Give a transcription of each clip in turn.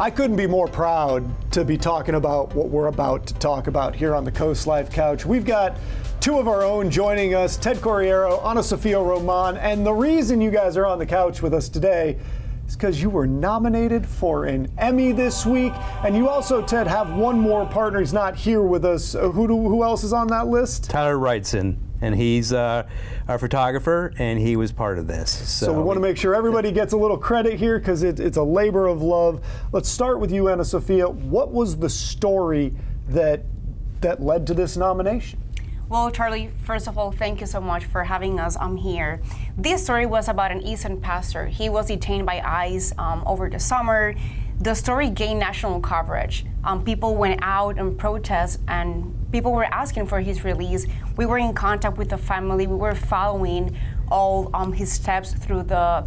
I couldn't be more proud to be talking about what we're about to talk about here on the CoastLife couch. We've got two of our own joining us, Ted Corriero, Ana Sofia Román, and the reason you guys are on the couch with us today is because you were nominated for an Emmy this week, and you also, Ted, have one more partner. He's not here with us. Who else is on that list? Tyler Wrightson, and he's our photographer, and he was part of this. So we want to make sure everybody gets a little credit here because it's a labor of love. Let's start with you, Ana Sofia. What was the story that led to this nomination? Well, Charlie, first of all, thank you so much for having us here. This story was about an Eastern pastor. He was detained by ICE over the summer. The story gained national coverage. People went out and protest, and people were asking for his release. We were in contact with the family. We were following all his steps through the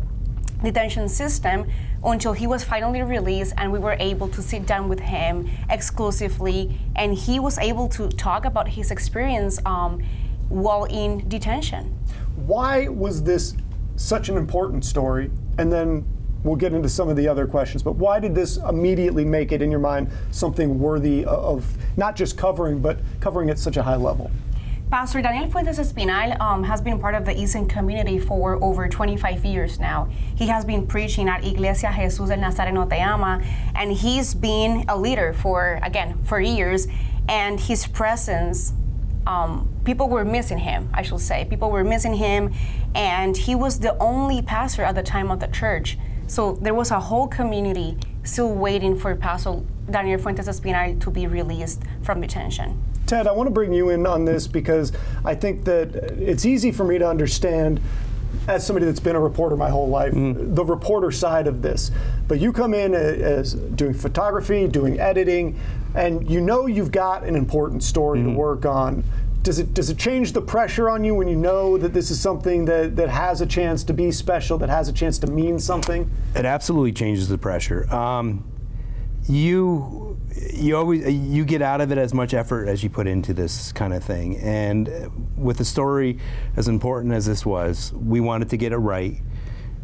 detention system until he was finally released, and we were able to sit down with him exclusively, and he was able to talk about his experience while in detention. Why was this such an important story? And then we'll get into some of the other questions, but why did this immediately make it, in your mind, something worthy of not just covering, but covering at such a high level? Pastor Daniel Fuentes Espinal has been part of the Eastern community for over 25 years now. He has been preaching at Iglesia Jesús del Nazareno Te Ama, and he's been a leader for years, and his presence, people were missing him, I should say. People were missing him, and he was the only pastor at the time of the church. So there was a whole community still waiting for Pastor Daniel Fuentes Espinal to be released from detention. Ted, I want to bring you in on this because I think that it's easy for me to understand, as somebody that's been a reporter my whole life, the reporter side of this. But you come in as doing photography, doing editing, and you know you've got an important story to work on. Does it change the pressure on you when you know that this is something that has a chance to be special, that has a chance to mean something? It absolutely changes the pressure. You get out of it as much effort as you put into this kind of thing. And with a story as important as this was, we wanted to get it right.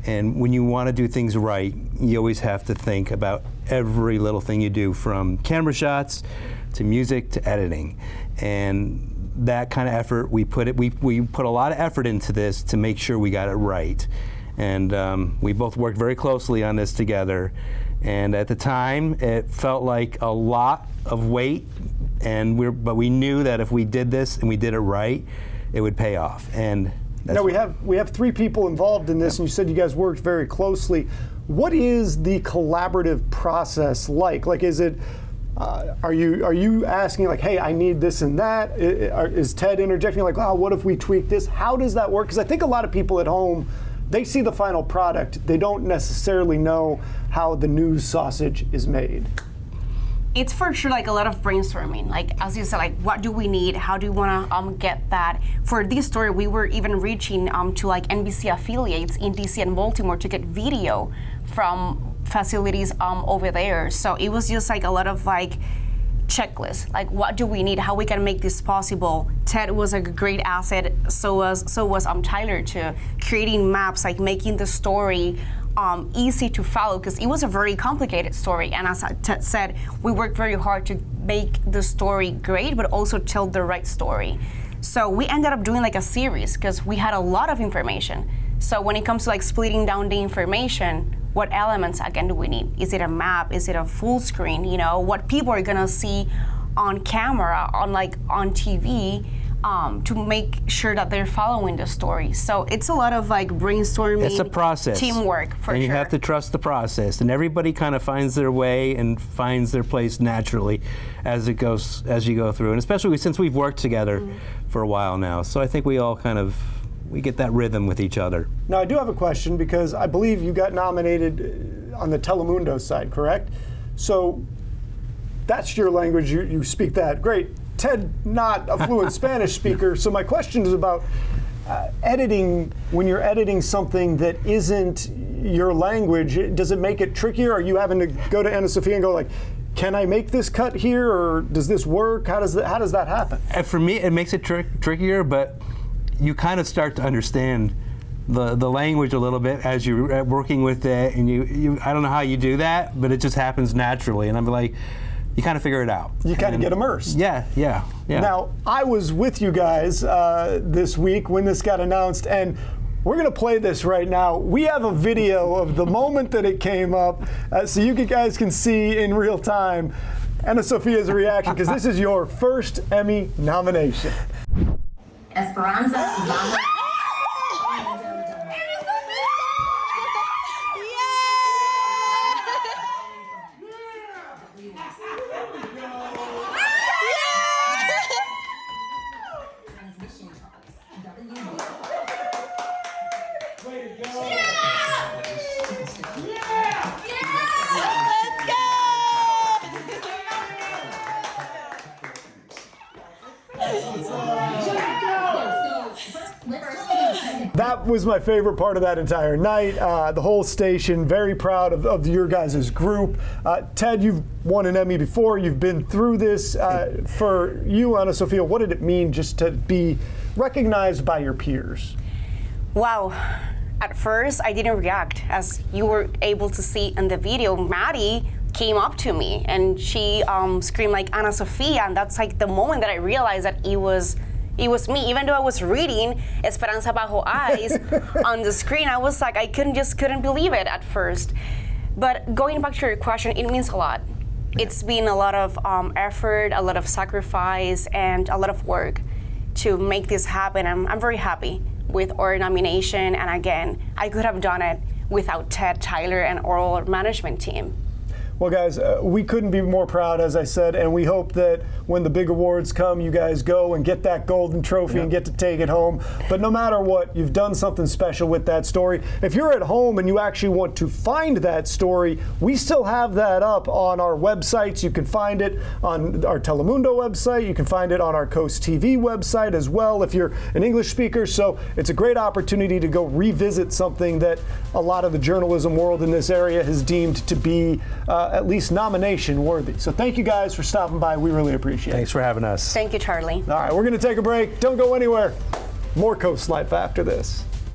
And when you want to do things right, you always have to think about every little thing you do, from camera shots to music to editing. And that kind of effort, we put a lot of effort into this to make sure we got it right. And we both worked very closely on this together. And at the time, it felt like a lot of weight, but we knew that if we did this and we did it right, it would pay off. And now we have three people involved in this, and you said you guys worked very closely. What is the collaborative process like? Like, is it? Are you asking like, hey, I need this and that? Is Ted interjecting like, oh, what if we tweak this? How does that work? Because I think a lot of people at home, they see the final product. They don't necessarily know how the news sausage is made. It's for sure like a lot of brainstorming. Like, as you said, like, what do we need? How do we want to get that? For this story, we were even reaching to like NBC affiliates in DC and Baltimore to get video from facilities over there. So it was just like a lot of like checklist, like what do we need, how we can make this possible. Ted was a great asset, so was Tyler too, creating maps, like making the story easy to follow, because it was a very complicated story, and as Ted said, we worked very hard to make the story great but also tell the right story. So we ended up doing like a series because we had a lot of information. So when it comes to like splitting down the information, what elements again do we need? Is it a map? Is it a full screen? You know, what people are gonna see on camera, on TV, to make sure that they're following the story. So it's a lot of like brainstorming. It's a process. Teamwork, for sure. And you have to trust the process, and everybody kind of finds their way and finds their place naturally as you go through, and especially since we've worked together for a while now. So I think we all we get that rhythm with each other. Now, I do have a question, because I believe you got nominated on the Telemundo side, correct? So that's your language, you speak that. Great. Ted, not a fluent Spanish speaker, so my question is about editing. When you're editing something that isn't your language, does it make it trickier? Are you having to go to Ana Sofia and go like, can I make this cut here, or does this work? How does that happen? And for me, it makes it trickier, but you kind of start to understand the language a little bit as you're working with it, and you I don't know how you do that, but it just happens naturally, and I'm like, you kind of figure it out. You kind of get immersed. Yeah. Now, I was with you guys this week when this got announced, and we're going to play this right now. We have a video of the moment that it came up, so you guys can see in real time Ana Sofia's reaction, because this is your first Emmy nomination. Esperanza. That was my favorite part of that entire night. The whole station, very proud of your guys' group. Ted, you've won an Emmy before. You've been through this. For you, Ana Sofia, what did it mean just to be recognized by your peers? Wow. At first, I didn't react. As you were able to see in the video, Maddie came up to me and she screamed like Ana Sofia, and that's like the moment that I realized that it was me. Even though I was reading Esperanza Bajo Eyes on the screen, I was like, I couldn't believe it at first. But going back to your question, it means a lot. It's been a lot of effort, a lot of sacrifice, and a lot of work to make this happen. I'm very happy with our nomination, and again, I could have done it without Ted, Tyler, and our management team. Well, guys, we couldn't be more proud, as I said, and we hope that when the big awards come, you guys go and get that golden trophy and get to take it home. But no matter what, you've done something special with that story. If you're at home and you actually want to find that story, we still have that up on our websites. You can find it on our Telemundo website. You can find it on our CoastTV website as well if you're an English speaker. So it's a great opportunity to go revisit something that a lot of the journalism world in this area has deemed to be at least nomination worthy. So thank you guys for stopping by. We really appreciate it. Thanks for having us. Thank you, Charlie. All right, we're going to take a break. Don't go anywhere. More CoastLife after this.